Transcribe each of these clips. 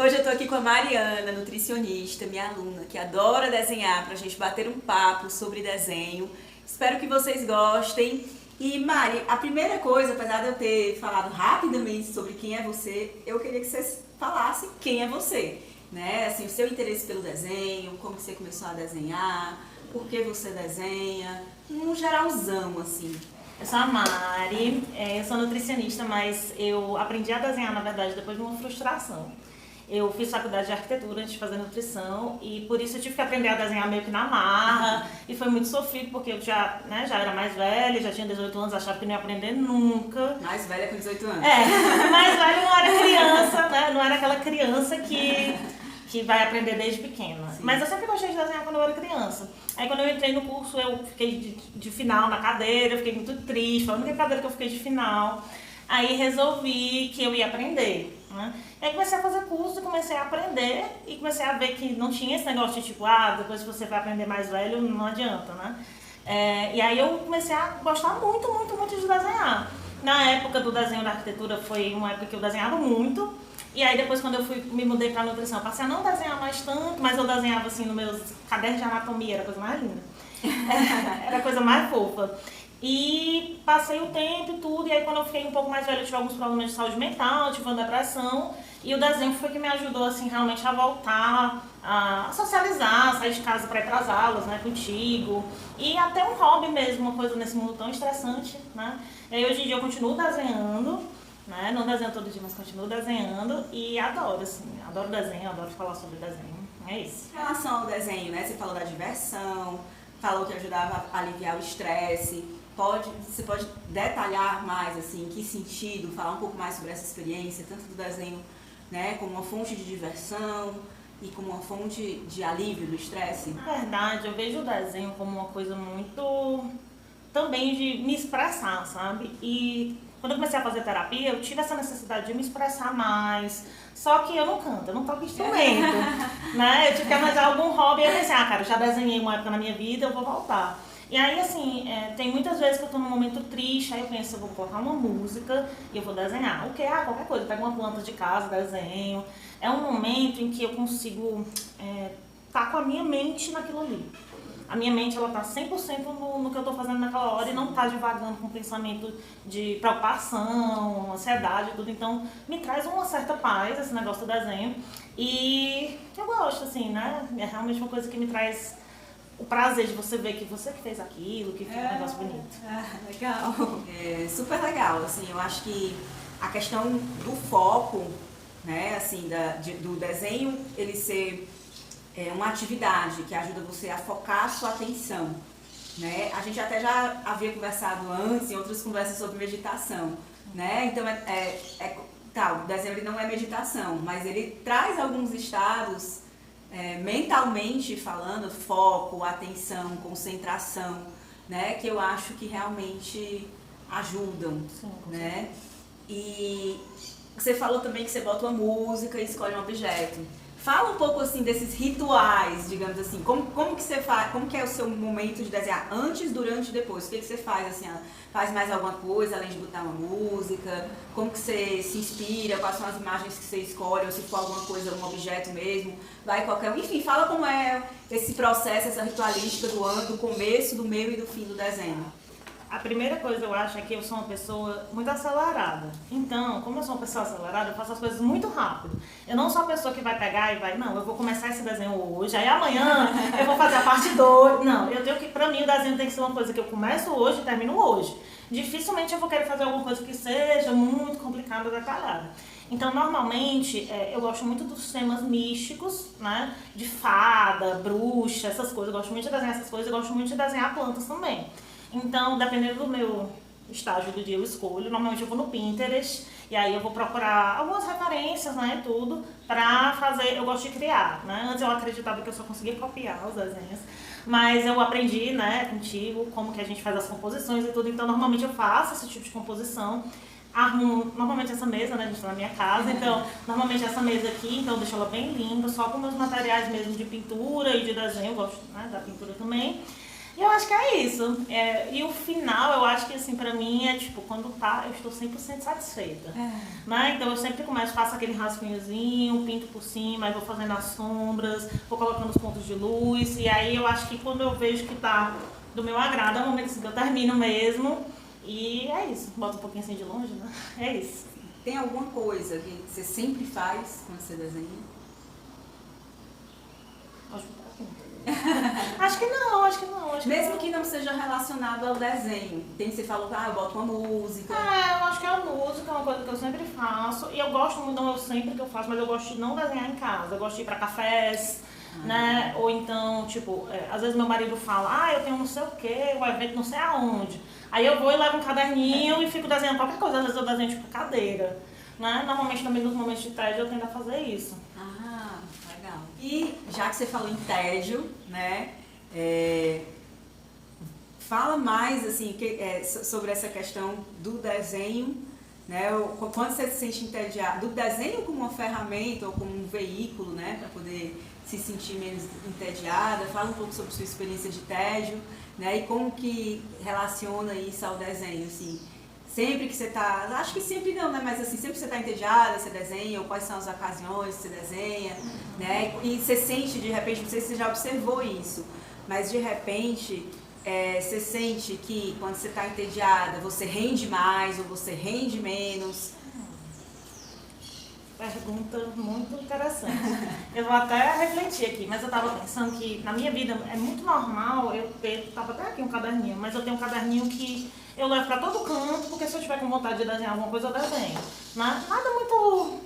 Hoje eu tô aqui com a Mariana, nutricionista, minha aluna, que adora desenhar, pra gente bater um papo sobre desenho. Espero que vocês gostem. E Mari, a primeira coisa, apesar de eu ter falado rapidamente sobre quem é você, eu queria que vocês falassem quem é você, né? Assim, o seu interesse pelo desenho, como que você começou a desenhar, por que você desenha, um geralzão, assim. Eu sou a Mari, eu sou nutricionista, mas eu aprendi a desenhar, na verdade, depois de uma frustração. Eu fiz faculdade de arquitetura antes de fazer nutrição e por isso eu tive que aprender a desenhar meio que na marra e foi muito sofrido porque eu já era mais velha, já tinha 18 anos, achava que não ia aprender nunca. Mais velha com 18 anos. Mais velha não era criança, né? Não era aquela criança que vai aprender desde pequena. Sim. Mas eu sempre gostei de desenhar quando eu era criança. Aí quando eu entrei no curso eu fiquei de final na cadeira, eu fiquei muito triste, foi a única cadeira que eu fiquei de final. Aí resolvi que eu ia aprender, né? Aí comecei a fazer curso, comecei a aprender e comecei a ver que não tinha esse negócio de tipo, depois que você vai aprender mais velho, não adianta, né? E aí eu comecei a gostar muito, muito, muito de desenhar. Na época do desenho da arquitetura foi uma época que eu desenhava muito. E aí depois quando eu me mudei pra nutrição, eu passei a não desenhar mais tanto, mas eu desenhava assim nos meus cadernos de anatomia, era a coisa mais linda. Era a coisa mais fofa. E passei o tempo e tudo, e aí quando eu fiquei um pouco mais velha eu tive alguns problemas de saúde mental, tive uma depressão, e o desenho foi que me ajudou assim realmente a voltar a socializar, sair de casa para ir para as aulas, né, contigo, e até um hobby mesmo, uma coisa nesse mundo tão estressante, né. E aí hoje em dia eu continuo desenhando, né, não desenho todo dia, mas continuo desenhando e adoro, assim, adoro desenho, adoro falar sobre desenho, é isso. Em relação ao desenho, né, você falou da diversão, falou que ajudava a aliviar o estresse. Você pode detalhar mais, assim, em que sentido, falar um pouco mais sobre essa experiência, tanto do desenho, né, como uma fonte de diversão e como uma fonte de alívio do estresse? Na verdade, eu vejo o desenho como uma coisa muito também de me expressar, sabe? E quando eu comecei a fazer terapia, eu tive essa necessidade de me expressar mais. Só que eu não canto, eu não toco instrumento, né? Eu tive que arranjar algum hobby e eu pensei, cara, eu já desenhei uma época na minha vida, eu vou voltar. E aí, assim, tem muitas vezes que eu tô num momento triste, aí eu penso, eu vou colocar uma música e eu vou desenhar. O que? Qualquer coisa, eu pego uma planta de casa, desenho. É um momento em que eu consigo tá com a minha mente naquilo ali. A minha mente, ela tá 100% no que eu tô fazendo naquela hora e não tá divagando com pensamento de preocupação, ansiedade e tudo. Então, me traz uma certa paz esse negócio do desenho. E eu gosto, assim, né? É realmente uma coisa que me traz o prazer de você ver que você que fez aquilo, que fez um negócio bonito. Legal. Super legal, assim, eu acho que a questão do foco, né, assim, do desenho, ele ser uma atividade que ajuda você a focar a sua atenção, né? A gente até já havia conversado antes em outras conversas sobre meditação, né? Então, o desenho ele não é meditação, mas ele traz alguns estados mentalmente falando, foco, atenção, concentração, né, que eu acho que realmente ajudam. Sim, né? E você falou também que você bota uma música e escolhe um objeto. Fala um pouco assim desses rituais, digamos assim, como que você faz, como que é o seu momento de desenhar antes, durante e depois? O que você faz assim? Faz mais alguma coisa além de botar uma música? Como que você se inspira? Quais são as imagens que você escolhe? Ou se for alguma coisa, um objeto mesmo? Vai qualquer um. Enfim, fala como é esse processo, essa ritualística do começo, do meio e do fim do desenho. A primeira coisa eu acho é que eu sou uma pessoa muito acelerada. Então, como eu sou uma pessoa acelerada, eu faço as coisas muito rápido. Eu não sou a pessoa que vai pegar e não, eu vou começar esse desenho hoje, aí amanhã eu vou fazer a parte 2. Não, eu tenho que, pra mim o desenho tem que ser uma coisa que eu começo hoje e termino hoje. Dificilmente eu vou querer fazer alguma coisa que seja muito complicada, detalhada. Então, normalmente, eu gosto muito dos temas místicos, né? De fada, bruxa, essas coisas. Eu gosto muito de desenhar essas coisas, eu gosto muito de desenhar plantas também. Então, dependendo do meu estágio do dia, eu escolho. Normalmente eu vou no Pinterest e aí eu vou procurar algumas referências, né, tudo, pra fazer. Eu gosto de criar, né? Antes eu acreditava que eu só conseguia copiar os desenhos, mas eu aprendi, né, contigo, como que a gente faz as composições e tudo. Então, normalmente eu faço esse tipo de composição. Arrumo, normalmente essa mesa, né, a gente tá na minha casa, então, normalmente essa mesa aqui, então eu deixo ela bem limpa, só com meus materiais mesmo de pintura e de desenho, eu gosto, né, da pintura também. E eu acho que é isso. E o final, eu acho que assim, pra mim é tipo, quando tá, eu estou 100% satisfeita. Né? Então eu sempre começo, faço aquele rascunhozinho, pinto por cima, aí vou fazendo as sombras, vou colocando os pontos de luz. E aí eu acho que quando eu vejo que tá do meu agrado, é o momento assim, que eu termino mesmo. E é isso. Bota um pouquinho assim de longe, né? É isso. Tem alguma coisa que você sempre faz quando você desenha? Acho que não. Mesmo que não seja relacionado ao desenho. Tem que você falou, eu boto uma música. Eu acho que a música é uma coisa que eu sempre faço. E eu gosto muito, não eu sempre que eu faço, mas eu gosto de não desenhar em casa. Eu gosto de ir pra cafés, né? Ou então, tipo, às vezes meu marido fala, eu tenho não sei o quê, um evento não sei aonde. Aí eu vou e levo um caderninho e fico desenhando qualquer coisa. Às vezes eu desenho, tipo, cadeira. Né? Normalmente também nos momentos de tédio eu tento fazer isso. Legal. E já que você falou em tédio, né? Fala mais assim, sobre essa questão do desenho, né? Quando você se sente entediado, do desenho como uma ferramenta ou como um veículo, né? Para poder se sentir menos entediada. Fala um pouco sobre sua experiência de tédio, né? E como que relaciona isso ao desenho, assim. Sempre que você tá, acho que sempre não, né? Mas assim, sempre que você tá entediada, você desenha, ou quais são as ocasiões que você desenha, né? E você sente de repente, não sei se você já observou isso, mas de repente você sente que quando você está entediada, você rende mais ou você rende menos? Pergunta muito interessante. Eu vou até refletir aqui, mas eu estava pensando que na minha vida é muito normal eu ter, estava até aqui um caderninho, mas eu tenho um caderninho que eu levo para todo canto, porque se eu tiver com vontade de desenhar alguma coisa, eu desenho. Nada muito,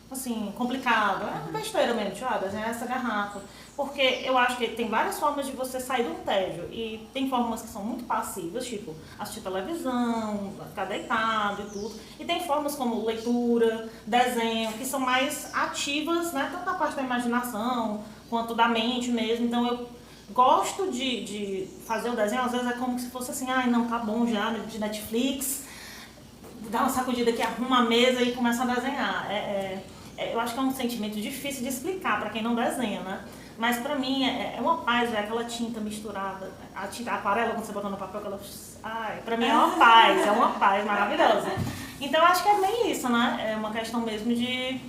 assim, complicado. É uma besteira mesmo, desenhar essa garrafa. Porque eu acho que tem várias formas de você sair do tédio. E tem formas que são muito passivas, tipo assistir televisão, ficar deitado e tudo. E tem formas como leitura, desenho, que são mais ativas, né? Tanto da parte da imaginação, quanto da mente mesmo. Então eu gosto de fazer o desenho, às vezes é como se fosse assim, não, tá bom já, de Netflix, dá uma sacudida aqui, arruma a mesa e começa a desenhar. Eu acho que é um sentimento difícil de explicar para quem não desenha, né? Mas pra mim é uma paz, aquela tinta misturada, a tinta aquarela quando você bota no papel, pra mim é uma paz maravilhosa. Então eu acho que é bem isso, né? É uma questão mesmo de,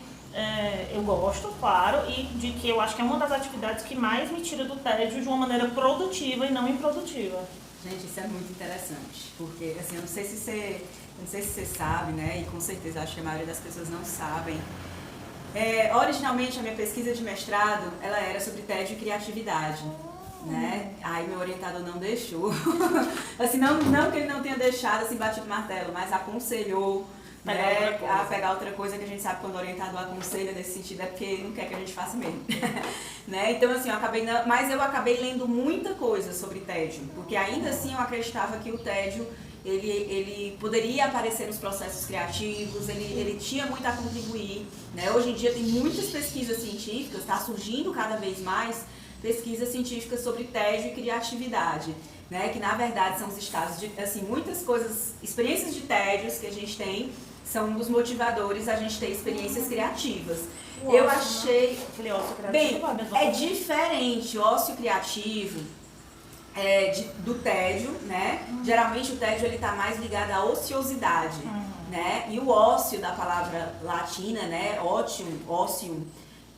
eu gosto, claro, e de que eu acho que é uma das atividades que mais me tira do tédio de uma maneira produtiva e não improdutiva. Gente, isso é muito interessante, porque assim, eu não sei se você sabe, né? E com certeza acho que a maioria das pessoas não sabem. Originalmente a minha pesquisa de mestrado, ela era sobre tédio e criatividade, né? Aí meu orientador não deixou, assim, não que ele não tenha deixado, assim, batido martelo, mas aconselhou, né, a pegar outra coisa, que a gente sabe quando o orientador aconselha nesse sentido é porque não quer que a gente faça mesmo, né? Então assim, mas eu acabei lendo muita coisa sobre tédio, porque ainda assim eu acreditava que o tédio ele poderia aparecer nos processos criativos, ele tinha muito a contribuir, né? Hoje em dia tem muitas pesquisas científicas, está surgindo cada vez mais pesquisas científicas sobre tédio e criatividade, né? Que na verdade são os estados de, assim, muitas coisas, experiências de tédios que a gente tem, são um dos motivadores a gente ter experiências criativas. Eu achei, bem, é diferente o ócio criativo, do tédio, né? Geralmente o tédio ele tá mais ligado à ociosidade, né? E o ócio, da palavra latina, né? Ócio,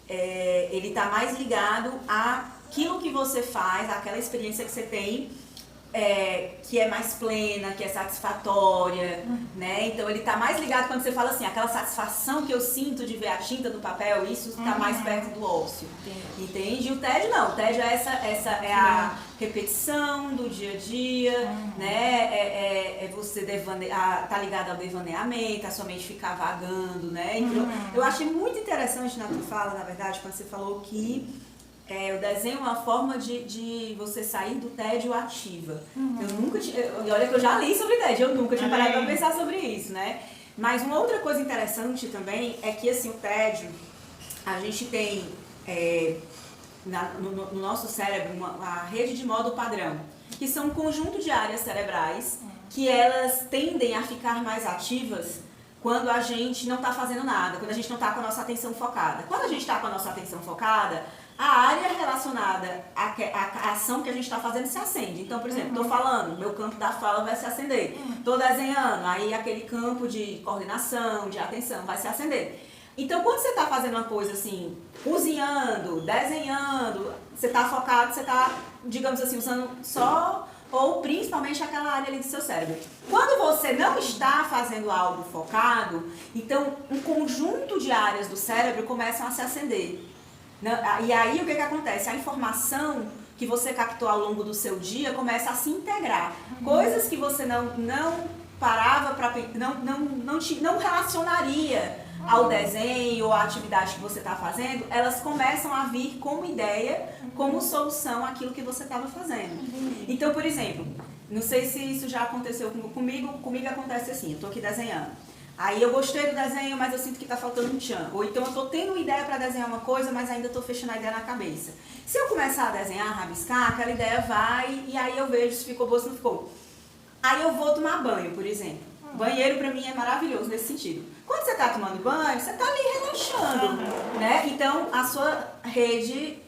ele tá mais ligado àquilo que você faz, àquela experiência que você tem, que é mais plena, que é satisfatória, né? Então ele tá mais ligado quando você fala assim, aquela satisfação que eu sinto de ver a tinta no papel, isso tá mais perto do ócio, entende? E o tédio não, o tédio é é a repetição do dia a dia, né? Você tá ligado ao devaneamento, a sua mente ficar vagando, né? Então, eu achei muito interessante na tua fala, na verdade, quando você falou que o desenho é uma forma de você sair do tédio ativa. Eu nunca tinha, olha que eu já li sobre tédio, eu nunca tinha parado pra pensar sobre isso, né? Mas uma outra coisa interessante também é que assim, o tédio, a gente tem no nosso cérebro uma rede de modo padrão, que são um conjunto de áreas cerebrais que elas tendem a ficar mais ativas quando a gente não está fazendo nada, quando a gente não está com a nossa atenção focada. Quando a gente está com a nossa atenção focada, a área relacionada à ação que a gente está fazendo se acende. Então, por exemplo, estou falando, meu campo da fala vai se acender. Estou desenhando, aí aquele campo de coordenação, de atenção vai se acender. Então, quando você está fazendo uma coisa assim, cozinhando, desenhando, você está focado, você está, digamos assim, usando só ou principalmente aquela área ali do seu cérebro. Quando você não está fazendo algo focado, então um conjunto de áreas do cérebro começam a se acender. E aí o que acontece? A informação que você captou ao longo do seu dia começa a se integrar. Coisas que você não parava para não relacionaria ao desenho ou à atividade que você está fazendo, elas começam a vir como ideia, como solução àquilo que você estava fazendo. Então, por exemplo, não sei se isso já aconteceu comigo acontece assim, eu estou aqui desenhando. Aí eu gostei do desenho, mas eu sinto que está faltando um tchan. Ou então eu estou tendo uma ideia para desenhar uma coisa, mas ainda estou fechando a ideia na cabeça. Se eu começar a desenhar, rabiscar, aquela ideia vai e aí eu vejo se ficou boa, se não ficou. Aí eu vou tomar banho, por exemplo. Banheiro para mim é maravilhoso nesse sentido. Quando você está tomando banho, você está ali relaxando, né? Então a sua rede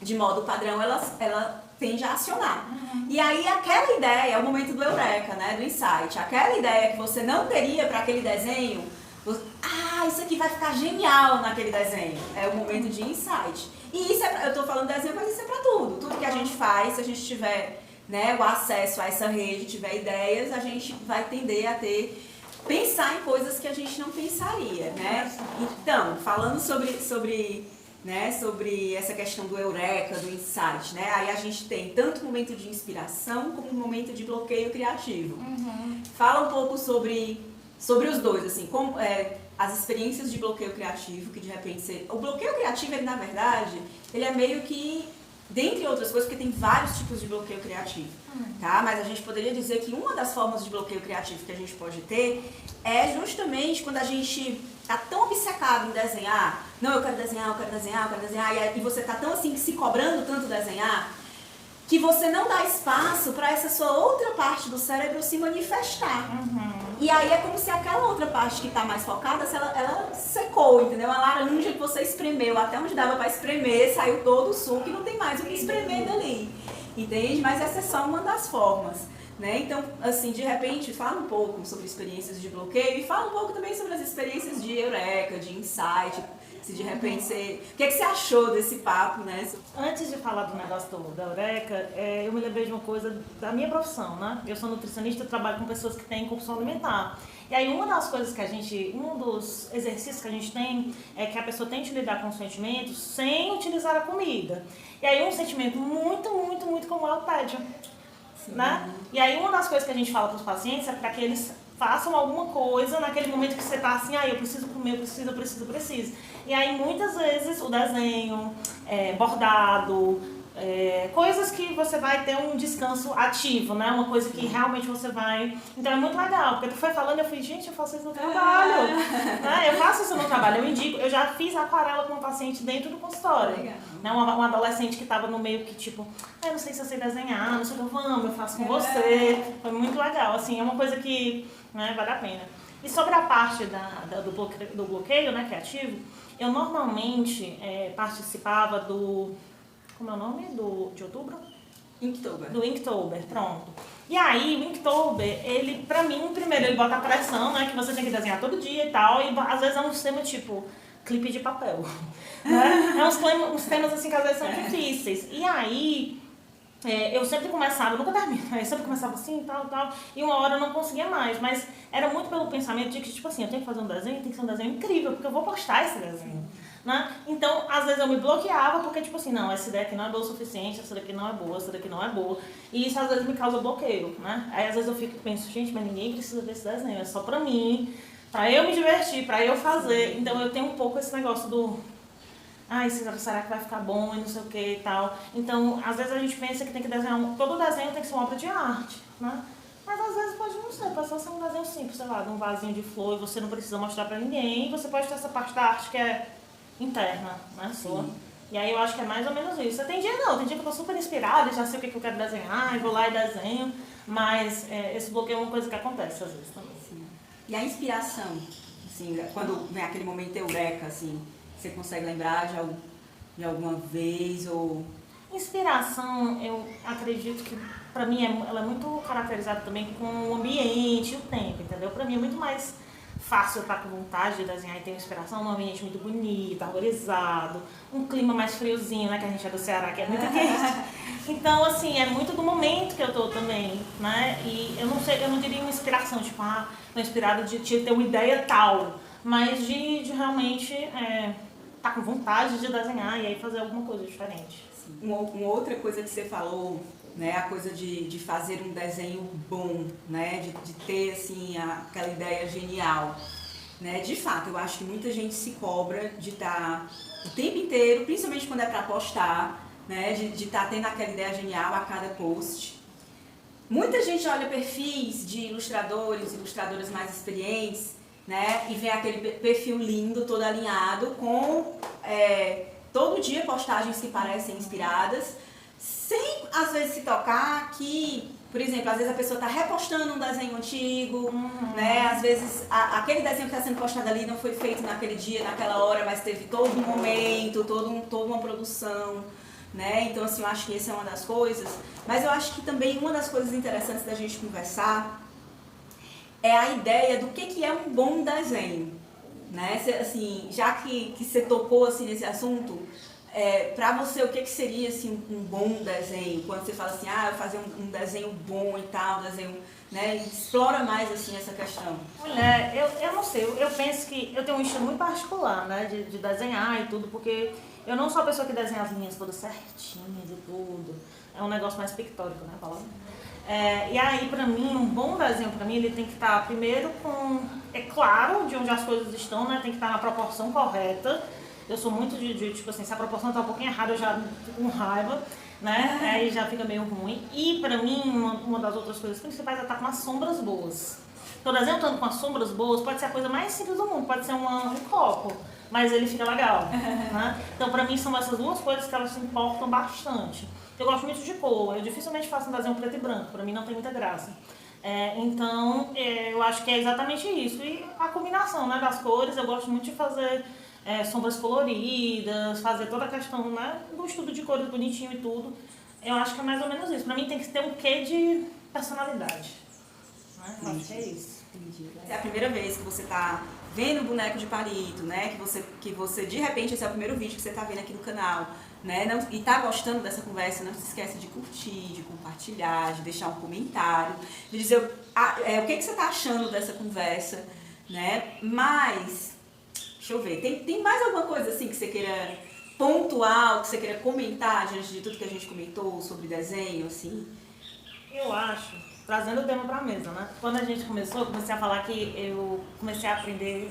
de modo padrão, ela tende a acionar. E aí aquela ideia, é o momento do eureka, né? Do insight. Aquela ideia que você não teria para aquele desenho, isso aqui vai ficar genial naquele desenho. É o momento de insight. E isso eu estou falando desenho, mas isso é para tudo. Tudo que a gente faz, se a gente tiver, né, o acesso a essa rede, tiver ideias, a gente vai tender a pensar em coisas que a gente não pensaria, né? Então, falando sobre essa questão do eureka, do insight, né? Aí a gente tem tanto momento de inspiração como momento de bloqueio criativo. Fala um pouco sobre os dois, assim, como as experiências de bloqueio criativo, que de repente o bloqueio criativo, ele na verdade, ele é meio que, dentre outras coisas, porque tem vários tipos de bloqueio criativo, tá? Mas a gente poderia dizer que uma das formas de bloqueio criativo que a gente pode ter é justamente quando a gente tá tão obcecado em desenhar, não, eu quero desenhar, e você tá tão assim, se cobrando tanto desenhar, que você não dá espaço para essa sua outra parte do cérebro se manifestar. E aí é como se aquela outra parte que está mais focada, ela secou, entendeu? A laranja que você espremeu, até onde dava para espremer, saiu todo o suco e não tem mais o que espremer dali, entende? Mas essa é só uma das formas, né? Então, assim, de repente, fala um pouco sobre experiências de bloqueio e fala um pouco também sobre as experiências de eureka, de insight. Se de repente você... O que é que você achou desse papo, né? Antes de falar do negócio da Eureka, eu me lembrei de uma coisa da minha profissão, né? Eu sou nutricionista e trabalho com pessoas que têm compulsão alimentar. E aí uma das coisas um dos exercícios que a gente tem é que a pessoa tente lidar com os sentimentos sem utilizar a comida. E aí um sentimento muito, muito, muito comum é o tédio, né? E aí uma das coisas que a gente fala para os pacientes é para que eles façam alguma coisa naquele momento que você tá assim, eu preciso comer, eu preciso. E aí muitas vezes o desenho, bordado, coisas que você vai ter um descanso ativo, né? Uma coisa que realmente você vai... Então é muito legal, porque tu foi falando, eu falei, gente, eu faço isso no trabalho. Né? Eu faço isso no trabalho, eu indico, eu já fiz aquarela com um paciente dentro do consultório. Né? Um adolescente que estava no meio que tipo, eu não sei se eu sei desenhar, não sei o que, eu faço com você. Foi muito legal, assim, é uma coisa que, né, vale a pena. E sobre a parte do bloqueio, né, criativo, eu normalmente participava do... Como é o nome de outubro? Inktober. Do Inktober, pronto. E aí, o Inktober, ele, pra mim, primeiro, ele bota a pressão, né? Que você tem que desenhar todo dia e tal. E às vezes é um tema tipo clipe de papel. Né? Uns temas assim que às vezes são difíceis. E aí, eu sempre começava, nunca termino, eu sempre começava assim, tal. E uma hora eu não conseguia mais. Mas era muito pelo pensamento de que, tipo assim, eu tenho que fazer um desenho, tem que ser um desenho incrível, porque eu vou postar esse desenho. Né? Então, às vezes eu me bloqueava porque, tipo assim, não, essa ideia aqui não é boa o suficiente, essa daqui não é boa, essa daqui não é boa. E isso às vezes me causa bloqueio, né? Aí às vezes eu fico e penso, gente, mas ninguém precisa desse desenho, é só pra mim, pra eu me divertir, pra eu fazer. Então eu tenho um pouco esse negócio do... será que vai ficar bom e não sei o que e tal. Então, às vezes a gente pensa que tem que desenhar... Todo desenho tem que ser uma obra de arte, né? Mas às vezes pode não ser, pode só ser um desenho simples, sei lá, de um vasinho de flor e você não precisa mostrar pra ninguém. E você pode ter essa parte da arte que é interna, né, sua. E aí eu acho que é mais ou menos isso. Tem dia que eu tô super inspirada, já sei o que eu quero desenhar, e vou lá e desenho, mas esse bloqueio é uma coisa que acontece às vezes também. Sim. E a inspiração, assim, quando vem aquele momento eureka, assim, você consegue lembrar de de alguma vez, ou... Inspiração, eu acredito que pra mim ela é muito caracterizada também com o ambiente e o tempo, entendeu? Pra mim é muito mais fácil eu estar com vontade de desenhar e ter inspiração num ambiente muito bonito, arborizado, um clima mais friozinho, né? Que a gente é do Ceará, que é muito quente. Então, assim, é muito do momento que eu tô também, né? E eu não sei, eu não diria uma inspiração, tipo, tô inspirada de ter uma ideia tal, mas de realmente tá com vontade de desenhar e aí fazer alguma coisa diferente. Uma outra coisa que você falou, né, a coisa de fazer um desenho bom, né, de ter assim aquela ideia genial, né, de fato eu acho que muita gente se cobra de estar o tempo inteiro, principalmente quando é para postar, né, de estar tendo aquela ideia genial a cada post. Muita gente olha perfis de ilustradores, ilustradoras mais experientes, né, e vê aquele perfil lindo, todo alinhado, com todo dia postagens que parecem inspiradas, sem às vezes se tocar que, por exemplo, às vezes a pessoa está repostando um desenho antigo, né? Às vezes aquele desenho que está sendo postado ali não foi feito naquele dia, naquela hora, mas teve todo um momento, toda uma produção, né? Então, assim, eu acho que essa é uma das coisas. Mas eu acho que também uma das coisas interessantes da gente conversar é a ideia do que é um bom desenho. Né? Assim, já que você tocou assim, nesse assunto, para você o que seria assim, um bom desenho? Quando você fala assim, eu fazer um desenho bom e tal, desenho, né? Explora mais assim, essa questão. Mulher, eu não sei, eu penso que eu tenho um estilo muito particular, né, de desenhar e tudo, porque eu não sou a pessoa que desenha as linhas todas certinhas e tudo. É um negócio mais pictórico, né, palavra? E aí, pra mim, um bom desenho pra mim, ele tem que estar primeiro com... É claro de onde as coisas estão, né? Tem que estar na proporção correta. Eu sou muito de tipo assim, se a proporção tá um pouquinho errada, eu já fico com raiva, né? Aí já fica meio ruim. E pra mim, uma das outras coisas principais é estar com as sombras boas. Então, o desenho estando com as sombras boas, pode ser a coisa mais simples do mundo, pode ser um copo, mas ele fica legal, né? Então, pra mim, são essas duas coisas que elas se importam bastante. Eu gosto muito de cor, eu dificilmente faço um desenho preto e branco, pra mim não tem muita graça. Então, eu acho que é exatamente isso. E a combinação, né, das cores, eu gosto muito de fazer sombras coloridas, fazer toda a questão, né, do estudo de cores bonitinho e tudo. Eu acho que é mais ou menos isso. Pra mim tem que ter um quê de personalidade. Né? Eu acho que é isso. Entendi. É a primeira vez que você tá vendo o boneco de palito, né? Que você de repente, esse é o primeiro vídeo que você tá vendo aqui no canal, né? E tá gostando dessa conversa, não se esquece de curtir, de compartilhar, de deixar um comentário, de dizer o que você tá achando dessa conversa, né? Mas, deixa eu ver, tem mais alguma coisa assim que você queira pontuar, que você queira comentar diante de tudo que a gente comentou sobre desenho, assim? Eu acho, trazendo o tema para a mesa, né? Quando a gente começou, eu comecei a falar que eu comecei a aprender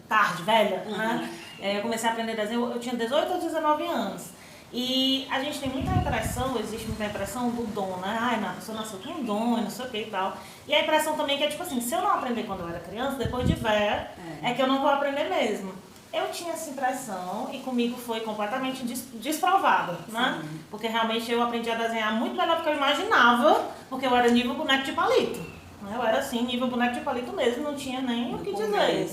tarde, velha, né? Eu comecei a aprender desenho, eu tinha 18 ou 19 anos. E a gente tem muita impressão, existe muita impressão do dom, né? Ai, não, a pessoa nasceu com um dom e não sei o que e tal. E a impressão também que é tipo assim, se eu não aprender quando eu era criança, depois de velha, é que eu não vou aprender mesmo. Eu tinha essa impressão e comigo foi completamente desprovada, né? Porque realmente eu aprendi a desenhar muito melhor do que eu imaginava, porque eu era nível boneco de palito. Eu era assim, nível boneco de palito mesmo, não tinha nem o que dizer.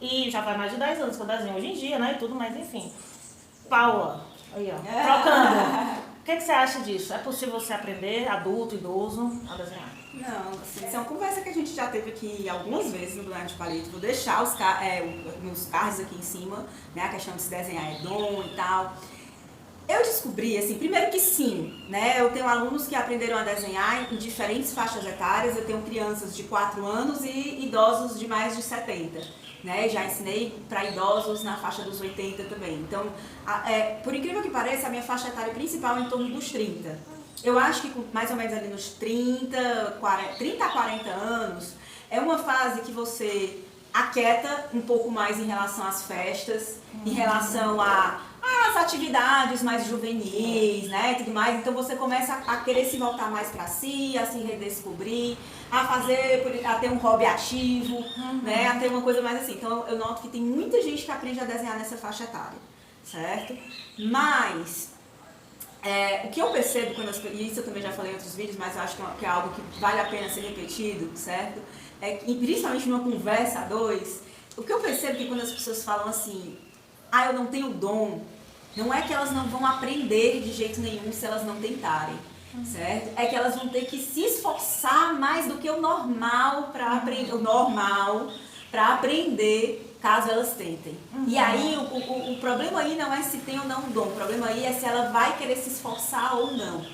E já faz mais de 10 anos que eu desenho hoje em dia, né? E tudo, mas enfim. Paula, aí ó, trocando. O que você acha disso? É possível você aprender, adulto, idoso, a desenhar? Não, assim, isso é uma conversa que a gente já teve aqui algumas vezes no Boneco de Palito. Vou deixar meus cards aqui em cima, né? A questão de se desenhar é dom e tal. Eu descobri, assim, primeiro que sim, né? Eu tenho alunos que aprenderam a desenhar em diferentes faixas etárias. Eu tenho crianças de 4 anos e idosos de mais de 70. Né? Já ensinei para idosos na faixa dos 80 também. Então, por incrível que pareça, a minha faixa etária principal é em torno dos 30. Eu acho que mais ou menos ali nos 30 a 40 anos, é uma fase que você aquieta um pouco mais em relação às festas, em relação às atividades mais juvenis, né, tudo mais. Então você começa a querer se voltar mais para si, a se redescobrir, a ter um hobby ativo, né, a ter uma coisa mais assim. Então eu noto que tem muita gente que aprende a desenhar nessa faixa etária, certo? Mas o que eu percebo, e isso eu também já falei em outros vídeos, mas eu acho que é algo que vale a pena ser repetido, certo? E principalmente numa conversa a dois, o que eu percebo é que quando as pessoas falam assim, eu não tenho dom, não é que elas não vão aprender de jeito nenhum se elas não tentarem, certo? É que elas vão ter que se esforçar mais do que o normal para aprender caso elas tentem. E aí o problema aí não é se tem ou não um dom, o problema aí é se ela vai querer se esforçar ou não.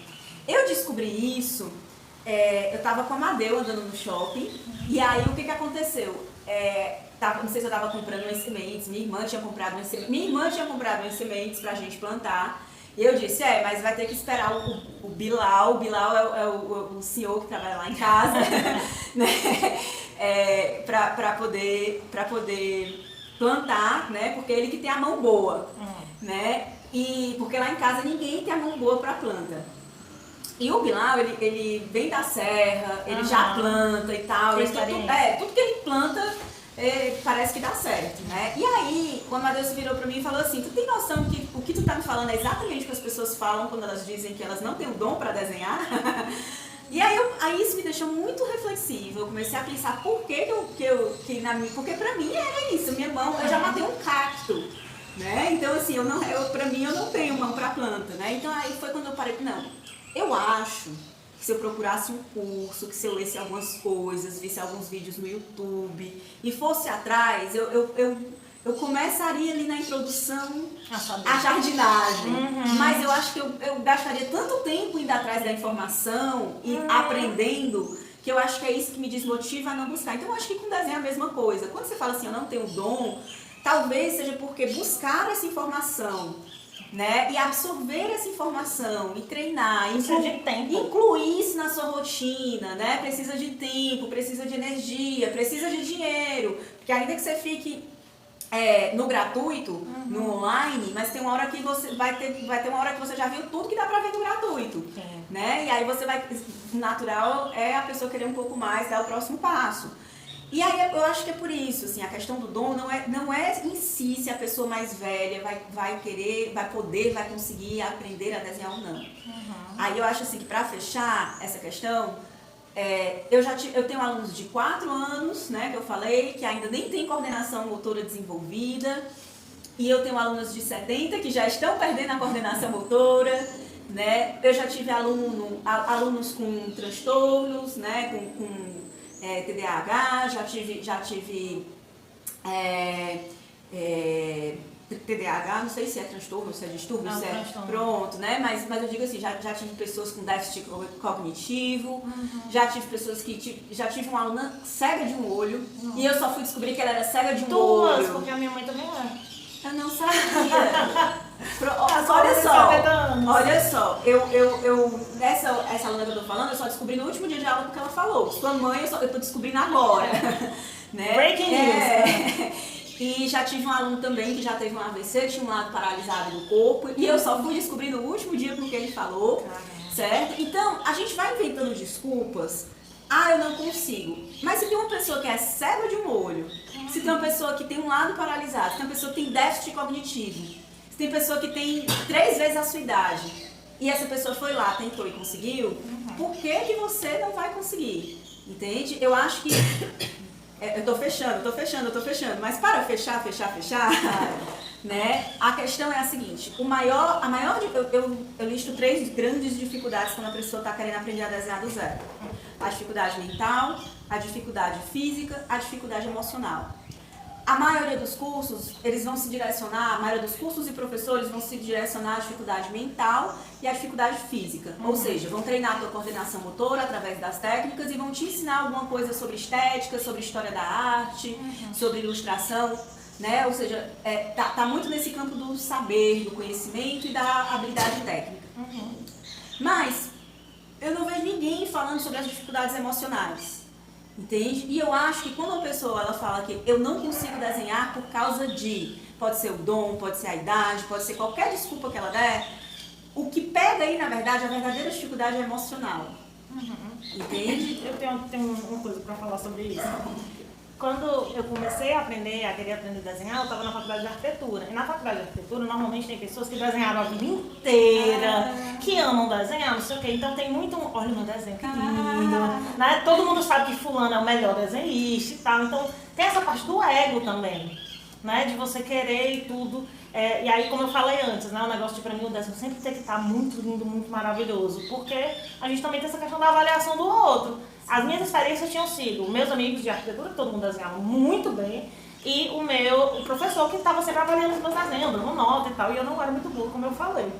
Eu descobri isso, eu estava com a Amadeu andando no shopping, e aí o que aconteceu? Não sei se eu estava comprando umas sementes, minha irmã tinha comprado umas sementes pra gente plantar. E eu disse, mas vai ter que esperar o Bilal. O Bilal é o senhor que trabalha lá em casa, né? Pra poder plantar, né? Porque ele que tem a mão boa, né? E porque lá em casa ninguém tem a mão boa pra planta. E o Bilal, ele vem da serra, ele já planta e tal. Tudo que ele planta parece que dá certo, né? E aí, quando a Amadeu se virou pra mim e falou assim, tu tem noção que o que tu tá me falando é exatamente o que as pessoas falam quando elas dizem que elas não têm o dom pra desenhar? E aí isso me deixou muito reflexiva. Eu comecei a pensar porque pra mim era isso, minha mão, eu já matei um cacto, né? Então assim, pra mim eu não tenho mão pra planta, né? Então aí foi quando eu parei, não, eu acho que se eu procurasse um curso, que se eu lesse algumas coisas, visse alguns vídeos no YouTube e fosse atrás, eu começaria ali na introdução à jardinagem. Mas eu acho que eu gastaria tanto tempo indo atrás da informação e aprendendo, que eu acho que é isso que me desmotiva a não buscar. Então eu acho que com desenho é a mesma coisa. Quando você fala assim, eu não tenho dom, talvez seja porque buscar essa informação, né? E absorver essa informação e treinar, incluir isso na sua rotina, né? Precisa de tempo, precisa de energia, precisa de dinheiro, porque ainda que você fique no gratuito, no online, mas tem uma hora que você vai ter uma hora que você já viu tudo que dá pra ver no gratuito, né? E aí você vai, natural é a pessoa querer um pouco mais, dar o próximo passo. E aí eu acho que é por isso, assim, a questão do dom não é em si se a pessoa mais velha vai conseguir aprender a desenhar ou não. Aí eu acho assim que pra fechar essa questão, eu tenho alunos de 4 anos, né, que eu falei, que ainda nem tem coordenação motora desenvolvida, e eu tenho alunos de 70 que já estão perdendo a coordenação motora, né? Eu já tive alunos com transtornos, né, com TDAH, já tive TDAH, não sei se é transtorno, se é distúrbio, não, se é transtorno. Pronto, né? Mas eu digo assim, já tive pessoas com déficit cognitivo, já tive pessoas que já tive uma aluna cega de um olho, e eu só fui descobrir que ela era cega de um olho. Porque a minha mãe também é. Eu não sabia. Olha só, essa aluna que eu tô falando, eu só descobri no último dia de aula porque ela falou. Sua mãe, eu tô descobrindo agora. Né? Breaking news. E já tive um aluno também que já teve um AVC, tinha um lado paralisado do corpo, e eu só fui descobrir no último dia porque ele falou, certo? Então, a gente vai inventando desculpas. Eu não consigo. Mas se tem uma pessoa que é cega de um olho, se tem uma pessoa que tem um lado paralisado, se tem uma pessoa que tem déficit cognitivo, se tem pessoa que tem 3 vezes a sua idade, e essa pessoa foi lá, tentou e conseguiu, por que você não vai conseguir? Entende? Eu acho que... Eu tô fechando, mas para fechar, né? A questão é a seguinte, eu listo 3 grandes dificuldades quando a pessoa está querendo aprender a desenhar do zero. A dificuldade mental, a dificuldade física, a dificuldade emocional. A maioria dos cursos, a maioria dos cursos e professores vão se direcionar à dificuldade mental e à dificuldade física. Ou seja, vão treinar a tua coordenação motora através das técnicas e vão te ensinar alguma coisa sobre estética, sobre história da arte, sobre ilustração, né? Ou seja, tá muito nesse campo do saber, do conhecimento e da habilidade técnica. Mas eu não vejo ninguém falando sobre as dificuldades emocionais. Entende? E eu acho que quando uma pessoa ela fala que eu não consigo desenhar por causa de, pode ser o dom, pode ser a idade, pode ser qualquer desculpa que ela der, o que pega aí, na verdade, a verdadeira dificuldade é emocional. Entende? Eu tenho uma coisa pra falar sobre isso. Quando eu comecei a querer aprender a desenhar, eu estava na faculdade de arquitetura. E na faculdade de arquitetura, normalmente tem pessoas que desenharam a vida inteira, que amam desenhar, não sei o quê. Então tem muito, olha meu desenho, que lindo. Né? Todo mundo sabe que fulano é o melhor desenhista e tal. Então tem essa parte do ego também. né? De você querer e tudo. E aí, como eu falei antes, né? O negócio de, pra mim, o desenho sempre tem que estar muito lindo, muito maravilhoso. Porque a gente também tem essa questão da avaliação do outro. As minhas experiências tinham sido, meus amigos de arquitetura, todo mundo desenhava muito bem. E o professor que estava sempre avaliando os meus desenhos, dando nota e tal. E eu não era muito boa, como eu falei.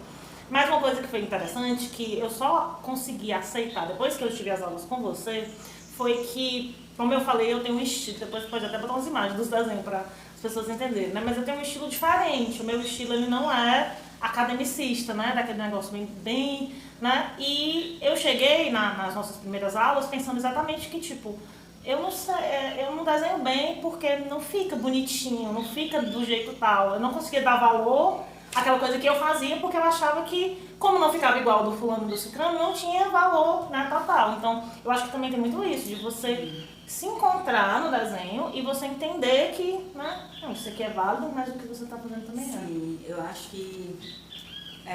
Mas uma coisa que foi interessante, que eu só consegui aceitar depois que eu tive as aulas com você, foi que, como eu falei, eu tenho um estilo, depois pode até botar umas imagens dos desenhos para as pessoas entenderem, né? Mas eu tenho um estilo diferente, o meu estilo ele não é academicista, né? Daquele negócio bem, né? E eu cheguei nas nossas primeiras aulas pensando exatamente que, tipo, eu não sei, eu não desenho bem porque não fica bonitinho, não fica do jeito tal, eu não conseguia dar valor àquela coisa que eu fazia porque eu achava que, como não ficava igual do fulano do ciclano, não tinha valor, né, total. Então, eu acho que também tem muito isso, de você se encontrar no desenho e você entender que, né, não, isso aqui é válido, mas o que você está fazendo também é. Sim, eu acho que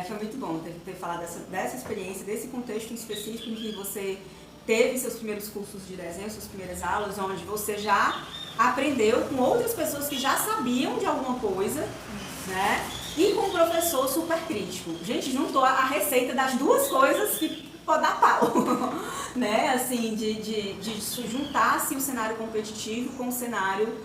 foi muito bom ter falado dessa experiência, desse contexto em específico em que você teve seus primeiros cursos de desenho, suas primeiras aulas, onde você já aprendeu com outras pessoas que já sabiam de alguma coisa, né? E com um professor super crítico. Gente, juntou a receita das duas coisas que pode dar pau, né? Assim, de juntar assim, o cenário competitivo com o cenário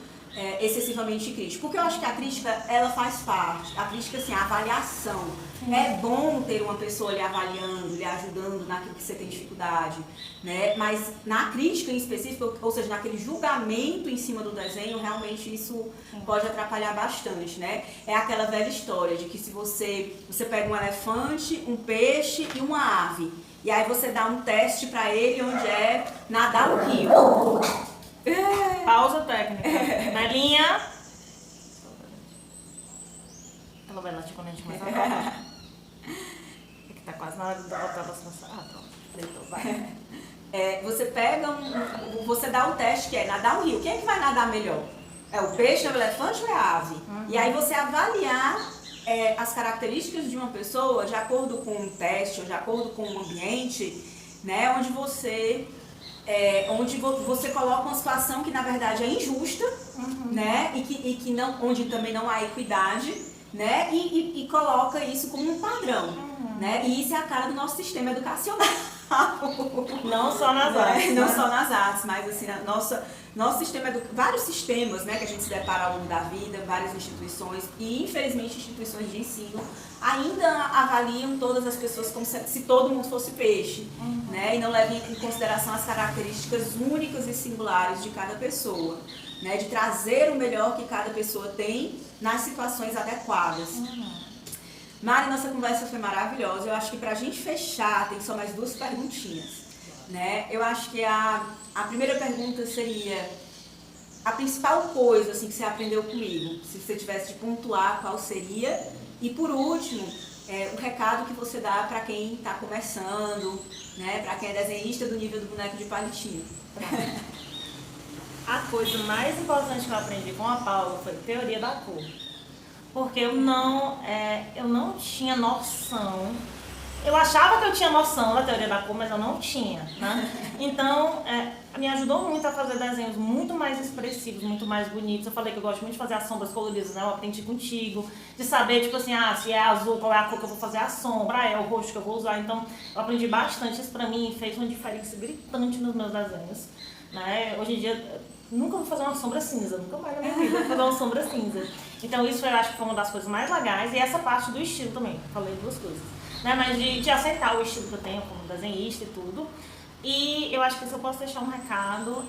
excessivamente crítico. Porque eu acho que a crítica, ela faz parte. A crítica, assim, a avaliação. É bom ter uma pessoa lhe avaliando, lhe ajudando naquilo que você tem dificuldade, né? Mas na crítica em específico, ou seja, naquele julgamento em cima do desenho, realmente isso pode atrapalhar bastante, né? É aquela velha história de que se você pega um elefante, um peixe e uma ave, e aí você dá um teste pra ele onde é nadar no rio. Pausa técnica. Belinha. Ela vai latir quando a gente começar a falar. É que tá quase na hora de voltar pra situação. Ah, pronto. Deitou, vai. Você pega você dá um teste que é nadar um rio. Quem é que vai nadar melhor? É o peixe, é o elefante ou é a ave? E aí você avaliar as características de uma pessoa de acordo com um teste ou de acordo com um ambiente, né, onde você coloca uma situação que na verdade é injusta, né, e que não, onde também não há equidade, né, e coloca isso como um padrão, né, e isso é a cara do nosso sistema educacional. Não só nas artes. Não só nas artes, mas assim, nosso sistema, vários sistemas, né, que a gente se depara ao longo da vida, várias instituições e infelizmente instituições de ensino ainda avaliam todas as pessoas como se todo mundo fosse peixe, né, e não levam em consideração as características únicas e singulares de cada pessoa, né, de trazer o melhor que cada pessoa tem nas situações adequadas. Mari, nossa conversa foi maravilhosa. Eu acho que pra gente fechar, tem só mais duas perguntinhas, né? Eu acho que a primeira pergunta seria a principal coisa assim, que você aprendeu comigo. Se você tivesse de pontuar, qual seria? E por último, o recado que você dá para quem está começando, né? Para quem é desenhista do nível do boneco de palitinho. A coisa mais importante que eu aprendi com a Paula foi teoria da cor. Porque eu não tinha noção. Eu achava que eu tinha noção da teoria da cor, mas eu não tinha, né? Então, me ajudou muito a fazer desenhos muito mais expressivos, muito mais bonitos. Eu falei que eu gosto muito de fazer as sombras coloridas, né? Eu aprendi contigo, de saber, tipo assim, se é azul, qual é a cor que eu vou fazer a sombra, é o roxo que eu vou usar. Então, eu aprendi bastante. Isso pra mim fez uma diferença gritante nos meus desenhos, né? Hoje em dia, nunca vou fazer uma sombra cinza, nunca mais na minha vida vou fazer uma sombra cinza. Então isso eu acho que foi uma das coisas mais legais, e essa parte do estilo também, falei duas coisas, né? Mas de aceitar o estilo que eu tenho como desenhista e tudo. E eu acho que se eu posso deixar um recado,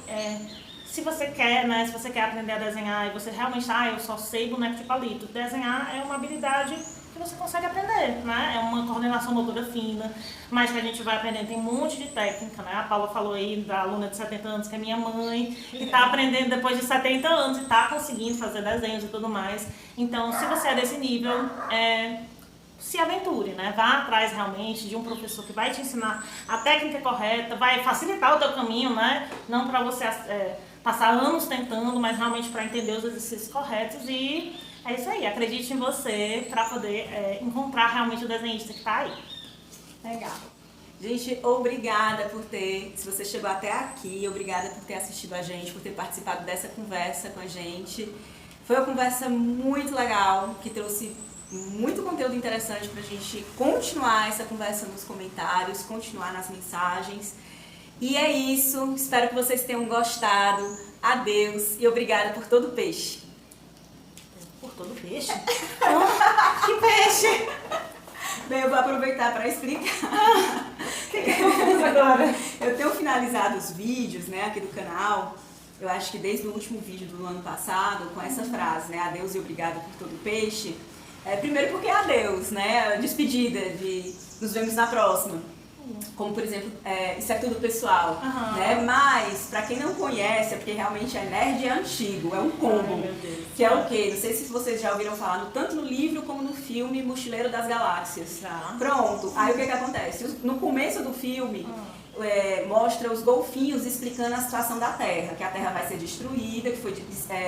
se você quer, né, se você quer aprender a desenhar e você realmente, eu só sei boneco de palito, desenhar é uma habilidade que você consegue aprender, né? É uma coordenação motora fina, mas que a gente vai aprendendo, tem um monte de técnica, né? A Paula falou aí da aluna de 70 anos, que é minha mãe, que está aprendendo depois de 70 anos e está conseguindo fazer desenhos e tudo mais. Então, se você é desse nível, se aventure, né? Vá atrás realmente de um professor que vai te ensinar a técnica correta, vai facilitar o teu caminho, né? Não para você passar anos tentando, mas realmente para entender os exercícios corretos. E é isso aí, acredite em você para poder encontrar realmente o desenhista que está aí. Legal. Gente, obrigada se você chegou até aqui, obrigada por ter assistido a gente, por ter participado dessa conversa com a gente. Foi uma conversa muito legal, que trouxe muito conteúdo interessante pra gente continuar essa conversa nos comentários, continuar nas mensagens. E é isso, espero que vocês tenham gostado. Adeus e obrigada por todo o peixe. Por todo peixe? Que peixe? Bem, eu vou aproveitar para explicar. O que eu fiz agora? Eu tenho finalizado os vídeos, né, aqui do canal, eu acho que desde o último vídeo do ano passado, com essa frase, né, adeus e obrigada por todo o peixe. Primeiro porque é adeus, né, despedida, de nos vemos na próxima. Como, por exemplo, isso é tudo pessoal, né? Mas, pra quem não conhece, é porque realmente é nerd e é antigo, é um combo. Ai, meu Deus. Que é o quê? Não sei se vocês já ouviram falar, tanto no livro como no filme Mochileiro das Galáxias. Já. Pronto, aí o que acontece? No começo do filme, mostra os golfinhos explicando a situação da Terra, que a Terra vai ser destruída, que foi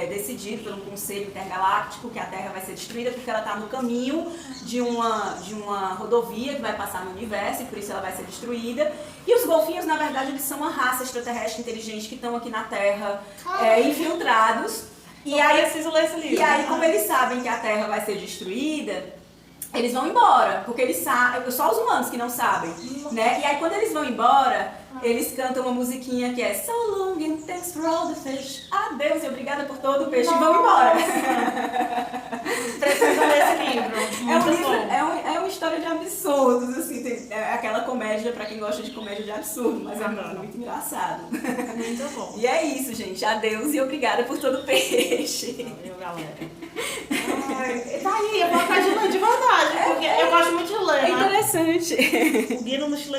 decidido por um conselho intergaláctico que a Terra vai ser destruída porque ela está no caminho de uma rodovia que vai passar no universo e por isso ela vai ser destruída. E os golfinhos, na verdade, eles são uma raça extraterrestre inteligente que estão aqui na Terra, infiltrados. E aí, preciso ler esse livro. E aí, como eles sabem que a Terra vai ser destruída, eles vão embora, porque eles sabem, só os humanos que não sabem, né? E aí quando eles vão embora, eles cantam uma musiquinha que é So long and thanks for all the fish. Adeus e obrigada por todo o peixe. E vão embora. Preciso ler esse livro. É um livro, é uma história de absurdos, assim, é aquela comédia pra quem gosta de comédia de absurdo, mas é muito engraçado. Muito bom. E é isso, gente. Adeus e obrigada por todo o peixe. Valeu, galera. Tá aí, eu vou atrás de ler de verdade, porque eu gosto muito de ler, É né? interessante. O Guia no Mochileiro